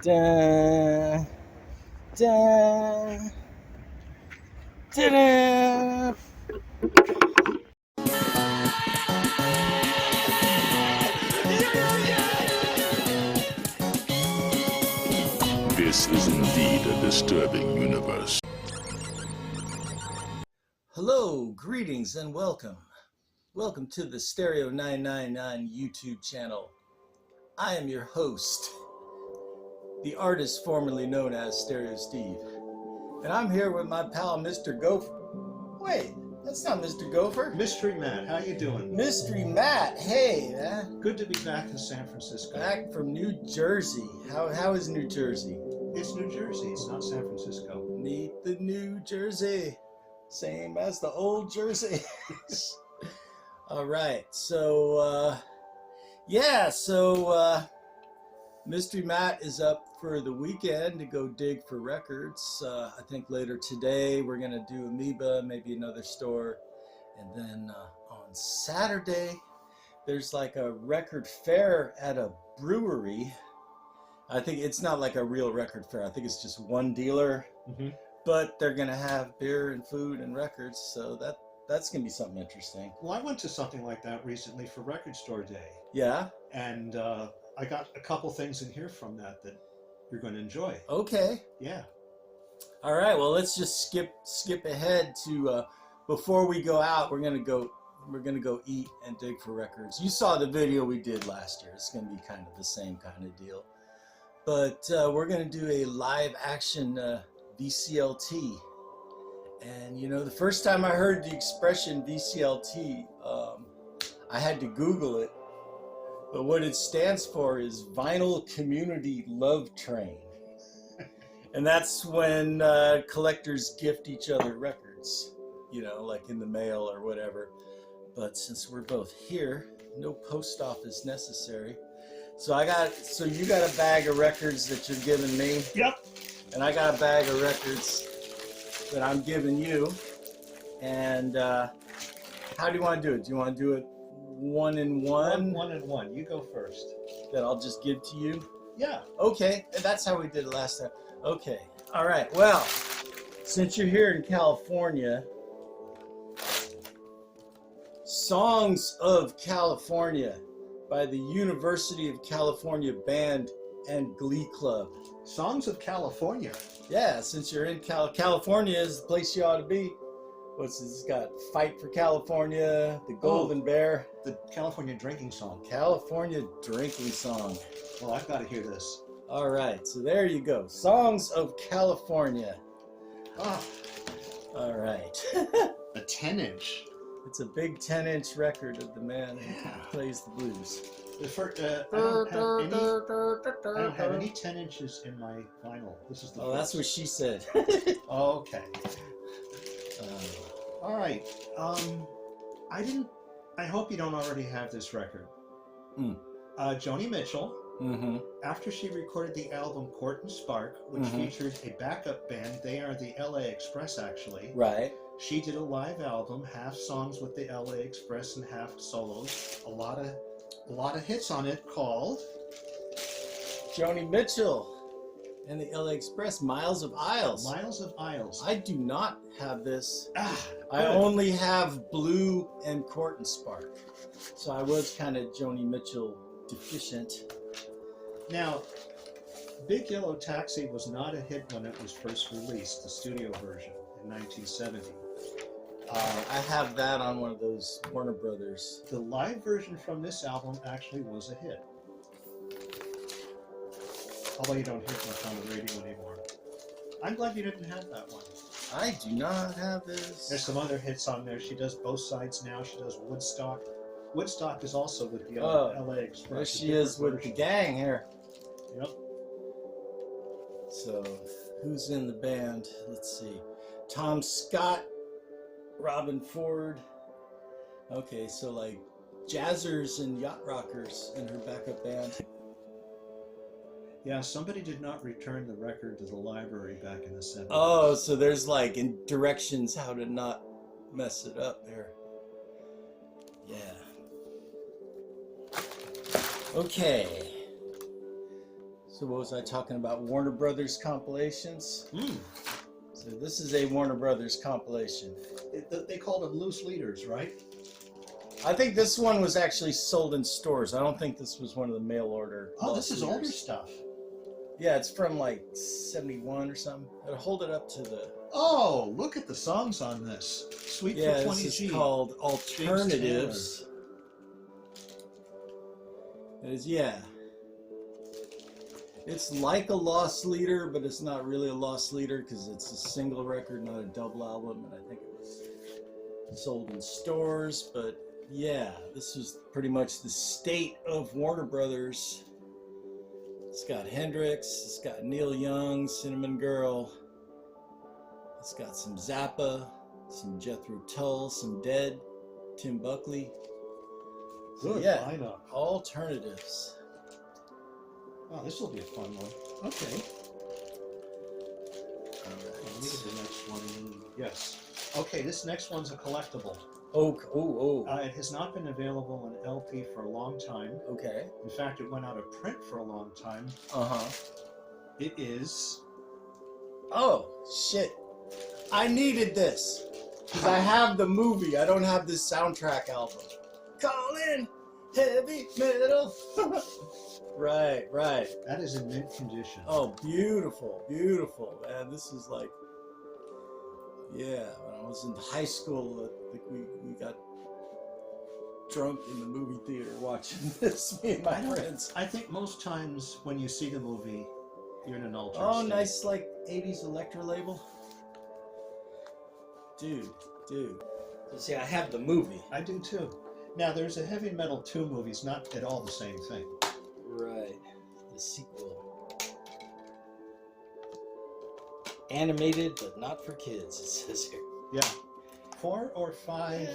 Da, da, da. This is indeed a disturbing universe. Hello, greetings, and welcome. Welcome to the Stereo 999 YouTube channel. I am your host, the artist formerly known as Stereo Steve. And I'm here with my pal, Mr. Gopher. Wait, that's not Mr. Gopher. Mystery Matt, how you doing? Mystery Matt, hey, man. Good to be back in San Francisco. Back from New Jersey. How is New Jersey? It's New Jersey, it's not San Francisco. Meet the New Jersey. Same as the old Jersey. All right, so Mystery Matt is up for the weekend to go dig for records. I think later today we're gonna do Amoeba, maybe another store, and then on Saturday there's like a record fair at a brewery. I think it's not like a real record fair. I think it's just one dealer, but they're gonna have beer and food and records, so that's gonna be something interesting. Well, I went to something like that recently for Record Store Day. Yeah? And I got a couple things in here from that you're going to enjoy. Okay. Yeah. All right, well, let's just skip ahead to before we go out, we're gonna go eat and dig for records. You saw the video we did last year. It's gonna be kind of the same kind of deal. But we're gonna do a live action VCLT. And you know, the first time I heard the expression VCLT, I had to Google it. But what it stands for is Vinyl Community Love Train. And that's when collectors gift each other records, you know, like in the mail or whatever. But since we're both here, no post office necessary. So you got a bag of records that you're giving me. Yep. And I got a bag of records that I'm giving you. And how do you want to do it? Do you want to do it one and one? One and one. You go first. That I'll just give to you? Yeah. Okay, that's how we did it last time. Okay, all right. Well, since you're here in California, Songs of California by the University of California Band and Glee Club. Songs of California. Yeah, since you're in California is the place you ought to be. What's this? It's got Fight for California, The Golden Bear. The California drinking song. California drinking song. Well, I've got to hear this. All right, so there you go. Songs of California. Ah. All right. A 10-inch. It's a big 10-inch record of the man who plays the blues. I don't have any 10 inches in my vinyl. This is the first. That's what she said. Okay. All right. I hope you don't already have this record. Joni Mitchell, after she recorded the album Court and Spark, which featured a backup band, they are the LA Express actually. Right. She did a live album, half songs with the LA Express and half solos. A lot of hits on it called Joni Mitchell and the LA Express, Miles of Aisles. Miles of Aisles. I do not have this. I Good. only have Blue and Court and Spark. So I was kind of Joni Mitchell deficient. Now, Big Yellow Taxi was not a hit when it was first released, the studio version in 1970. I have that on one of those Warner Brothers. The live version from this album actually was a hit. Although you don't hear it much on the radio anymore. I'm glad you didn't have that one. I do not have this. There's some other hits on there. She does Both Sides Now. She does Woodstock. Woodstock is also with the LA Express. There she is with the gang here. Yep. So, who's in the band? Let's see. Tom Scott, Robin Ford. Okay, so like jazzers and yacht rockers in her backup band. Yeah, somebody did not return the record to the library back in the 70s. Oh, so there's like directions how to not mess it up there. Yeah. Okay. So what was I talking about? Warner Brothers compilations? So this is a Warner Brothers compilation. They called them loose leaders, right? I think this one was actually sold in stores. I don't think this was one of the mail order. Oh, this is leaders. older stuff. Yeah, it's from like 71 or something. I'll hold it up to the... Oh, look at the songs on this. Sweet for 20G. This is called Alternatives. It is, yeah. It's like a lost leader, but it's not really a lost leader because it's a single record, not a double album, and I think it was sold in stores. But yeah, this was pretty much the state of Warner Brothers. It's got Hendrix, it's got Neil Young, Cinnamon Girl, it's got some Zappa, some Jethro Tull, some Dead, Tim Buckley. So, Good yeah, lineup. Alternatives. Oh, this will be a fun one. Okay. Let me get the next one. Yes. Okay, this next one's a collectible. It has not been available on LP for a long time. Okay. In fact, it went out of print for a long time. It is... Oh, shit. I needed this. Because I have the movie. I don't have this soundtrack album. Call in heavy metal. Right. That is in mint condition. Oh, beautiful. Man, this is like... Yeah, when I was in high school, I think we got drunk in the movie theater watching this, me and my friends. I think most times when you see the movie, you're in an altered state. Nice, like, 80s Electro label. Dude. So, see, I have the movie. I do too. Now, there's a Heavy Metal 2 movie. It's not at all the same thing. Right. The sequel. Animated, but not for kids, it says here. Yeah. 4 or 5.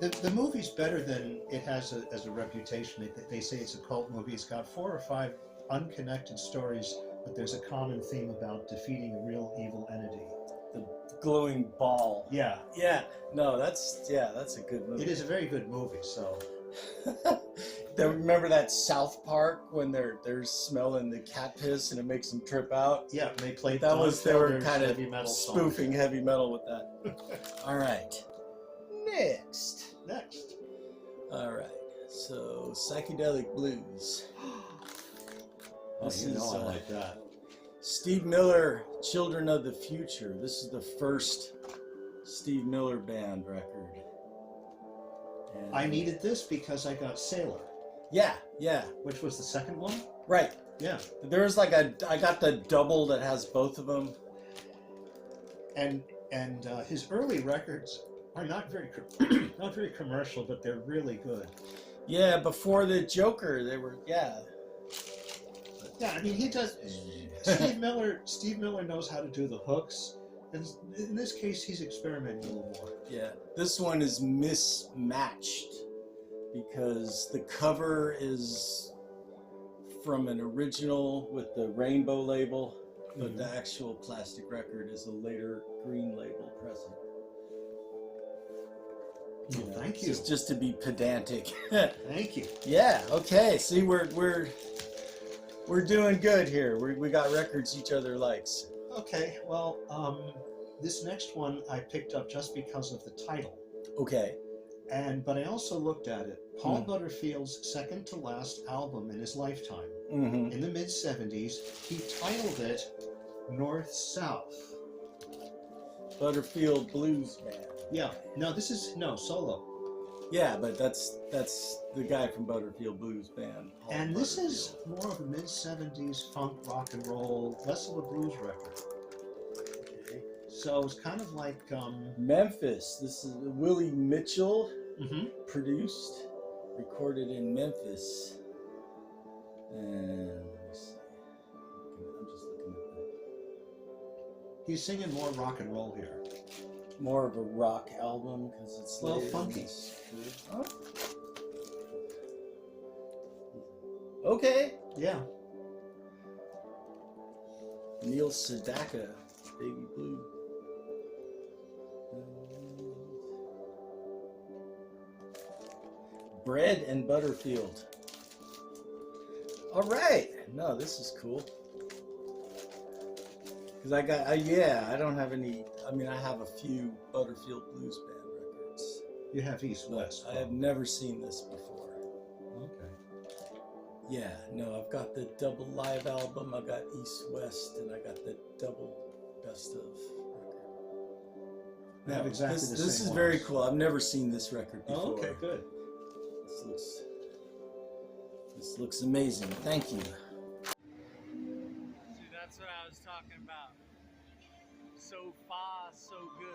The movie's better than it has as a reputation. They say it's a cult movie. It's got 4 or 5 unconnected stories, but there's a common theme about defeating a real evil entity. The glowing ball. Yeah. No, that's a good movie. It is a very good movie, so... Remember that South Park when they're smelling the cat piss and it makes them trip out? Yeah, they played they were kind of heavy metal spoofing heavy metal with that. All right. Next. All right. So Psychedelic Blues. I like that. Steve Miller, Children of the Future. This is the first Steve Miller Band record. And I needed this because I got Sailor. Yeah. Which was the second one? Right. Yeah. There's like I got the double that has both of them. And his early records are not very commercial, but they're really good. Yeah, before the Joker, they were Yeah, I mean he does. Steve Miller knows how to do the hooks, and in this case, he's experimenting a little more. Yeah, this one is mismatched because the cover is from an original with the rainbow label, but the actual plastic record is a later green label present. Thank you. Just to be pedantic. Thank you. Yeah. Okay. See, we're doing good here. We got records each other likes. Okay. Well, this next one I picked up just because of the title. Okay. But I also looked at it. Paul Butterfield's second to last album in his lifetime, in the mid-70s, he titled it North South. Butterfield Blues Band. Yeah. No, this is solo. Yeah, but that's the guy from Butterfield Blues Band. And this is more of a mid-70s funk, rock and roll, less of a blues record. Okay. So it's kind of like Memphis. This is Willie Mitchell produced, recorded in Memphis. And let me see. I'm just looking at that. He's singing more rock and roll here. More of a rock album because it's funky. Huh? Okay. Yeah. Neil Sedaka, Baby Blue. Bread and Butterfield. All right. No, this is cool. Because I don't have any. I mean, I have a few Butterfield Blues Band records. You have East West. I have never seen this before. Okay. Yeah, no, I've got the double live album. I got East West, and I got the double best of record. I have exactly the same. This is very cool. I've never seen this record before. Oh, okay, good. This looks amazing. Thank you. See, that's what I was talking about. So far, so good.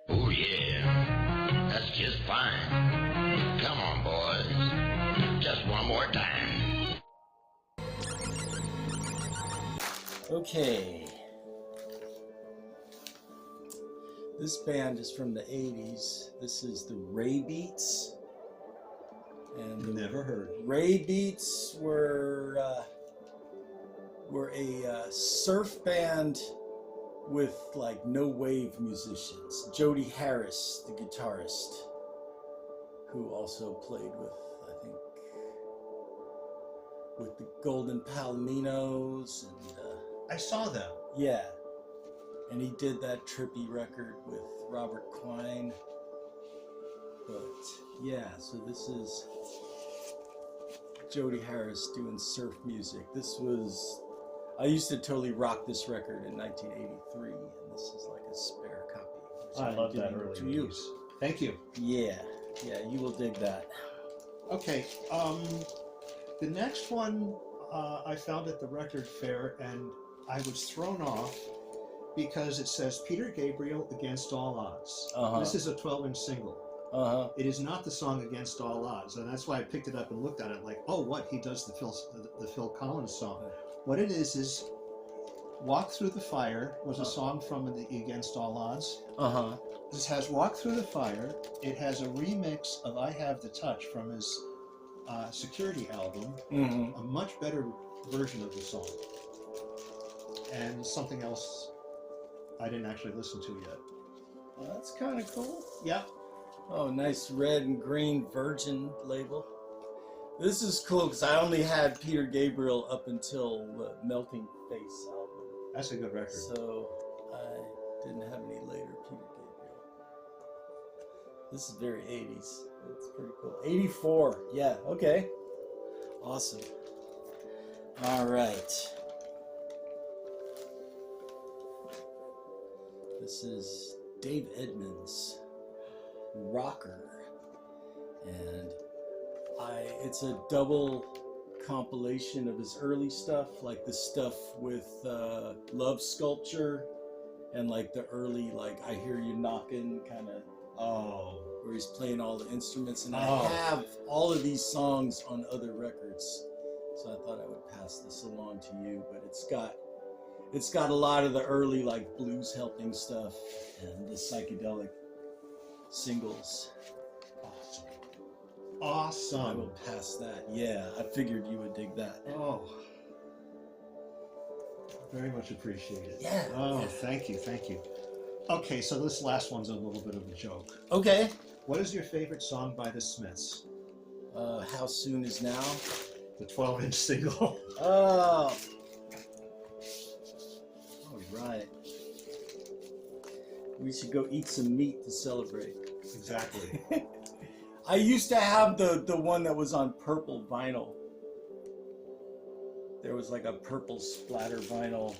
Oh yeah, that's just fine. Come on, boys. Just one more time. Okay. This band is from the 80s. This is the Ray Beats. And Never heard. Ray Beats were a surf band with like no wave musicians. Jody Harris, the guitarist, who also played with, I think, with the Golden Palominos, and I saw them. yeah, and he did that trippy record with Robert Quine. But yeah, so this is Jody Harris doing surf music. This was, I used to totally rock this record in 1983, and this is like a spare copy. which I I'm love that giving early to you. release. Thank you. Yeah, you will dig that. Okay, the next one I found at the record fair, and I was thrown off because it says Peter Gabriel Against All Odds. This is a 12-inch single. It is not the song Against All Odds, and that's why I picked it up and looked at it like, oh, what? He does the Phil Collins song. What it is Walk Through the Fire was a song from the Against All Odds. This has Walk Through the Fire. It has a remix of I Have the Touch from his Security album, a much better version of the song, and something else I didn't actually listen to yet. Well, that's kind of cool. Yeah. Oh, nice red and green Virgin label. This is cool because I only had Peter Gabriel up until the Melting Face album. That's a good record. So I didn't have any later Peter Gabriel. This is very 80s. It's pretty cool. 84. Yeah, okay. Awesome. All right. This is Dave Edmunds, Rocker. And it's a double compilation of his early stuff, like the stuff with Love Sculpture and like the early, like I Hear You Knocking kind of, where he's playing all the instruments. And I have all of these songs on other records, so I thought I would pass this along to you. But it's got a lot of the early like blues helping stuff and the psychedelic singles. Awesome. I will pass that. Yeah, I figured you would dig that. Oh, very much appreciated. Yeah. Oh, thank you. Okay, so this last one's a little bit of a joke. Okay. What is your favorite song by the Smiths? How Soon Is Now? The 12-inch single. Oh. All right. We should go eat some meat to celebrate. Exactly. I used to have the one that was on purple vinyl. There was like a purple splatter vinyl,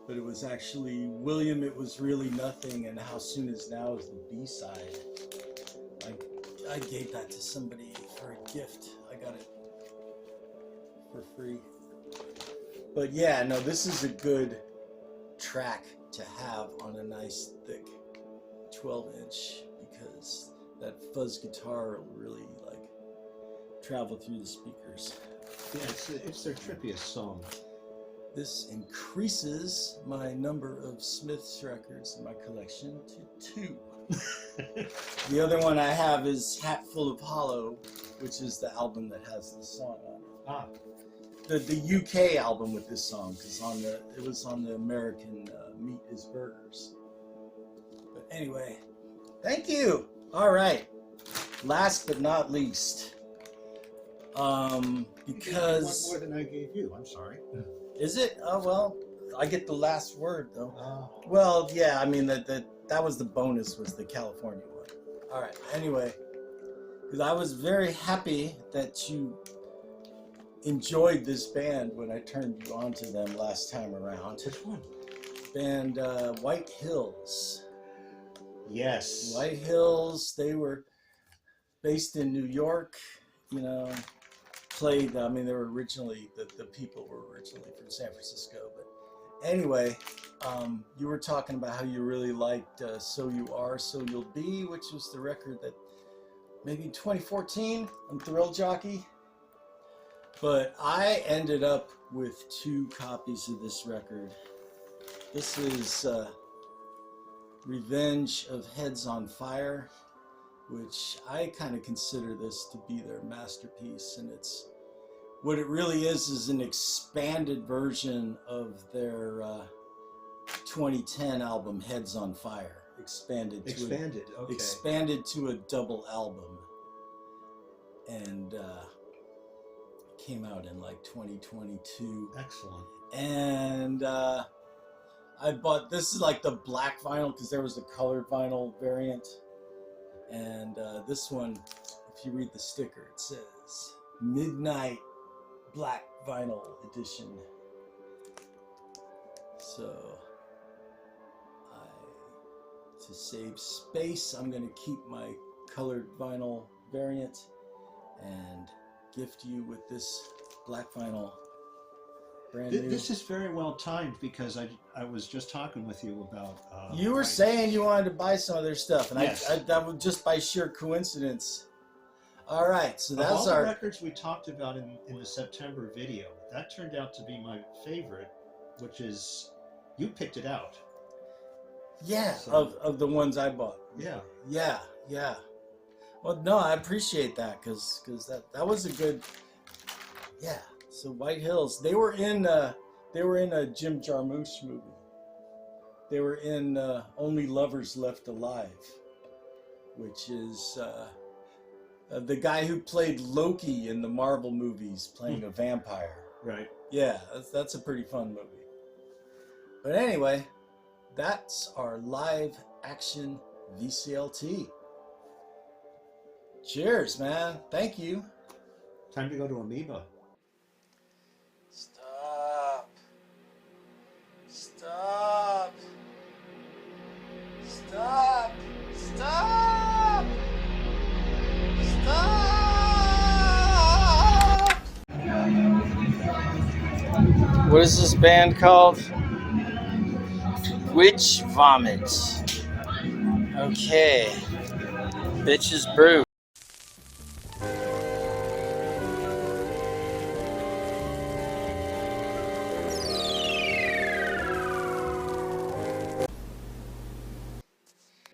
but it was actually William, It Was Really Nothing, and How Soon Is Now is the B-side. I gave that to somebody for a gift. I got it for free. But yeah, no, this is a good track to have on a nice thick 12-inch because that fuzz guitar will really like travel through the speakers. Yeah, it's their trippiest song. This increases my number of Smith's records in my collection to 2. The other one I have is Hatful of Hollow, which is the album that has this song on it. The UK album with this song, because it was on the American Meat is Burgers. But anyway, thank you. All right. Last but not least, because one more than I gave you. I'm sorry. Is it? Oh well, I get the last word though. Oh. Well, yeah. I mean that was the bonus, was the California one. All right. Anyway, because I was very happy that you enjoyed this band when I turned you on to them last time around. Which one? Band White Hills. Yes. White Hills. They were based in New York. You know, played. I mean, they were originally the people were originally from San Francisco. But anyway, you were talking about how you really liked "So You Are, So You'll Be," which was the record that maybe 2014 on Thrill Jockey. But I ended up with 2 copies of this record. This is Revenge of Heads on Fire, which I kind of consider this to be their masterpiece. And it's what it really is an expanded version of their 2010 album Heads on Fire, expanded Okay. expanded to a double album, and came out in like 2022. Excellent. And I bought, this is like the black vinyl because there was a colored vinyl variant, and this one, if you read the sticker, it says Midnight Black Vinyl Edition. So to save space, I'm going to keep my colored vinyl variant and gift you with this black vinyl, brand new. This is very well timed because I was just talking with you about. You were saying you wanted to buy some of their stuff, and yes. I that was just by sheer coincidence. All right, so that's all the our records we talked about in the September video. That turned out to be my favorite, which is you picked it out. Yeah, So, of the ones I bought. Yeah. Yeah. Well, no, I appreciate that because that was a good. Yeah. So White Hills, they were in a Jim Jarmusch movie. They were in Only Lovers Left Alive, which is the guy who played Loki in the Marvel movies, playing a vampire. Right. Yeah, that's a pretty fun movie. But anyway, that's our live action VCLT. Cheers, man. Thank you. Time to go to Amoeba. Stop. Stop. Stop. Stop. Stop. What is this band called? Witch Vomit. Okay. Bitches Brew.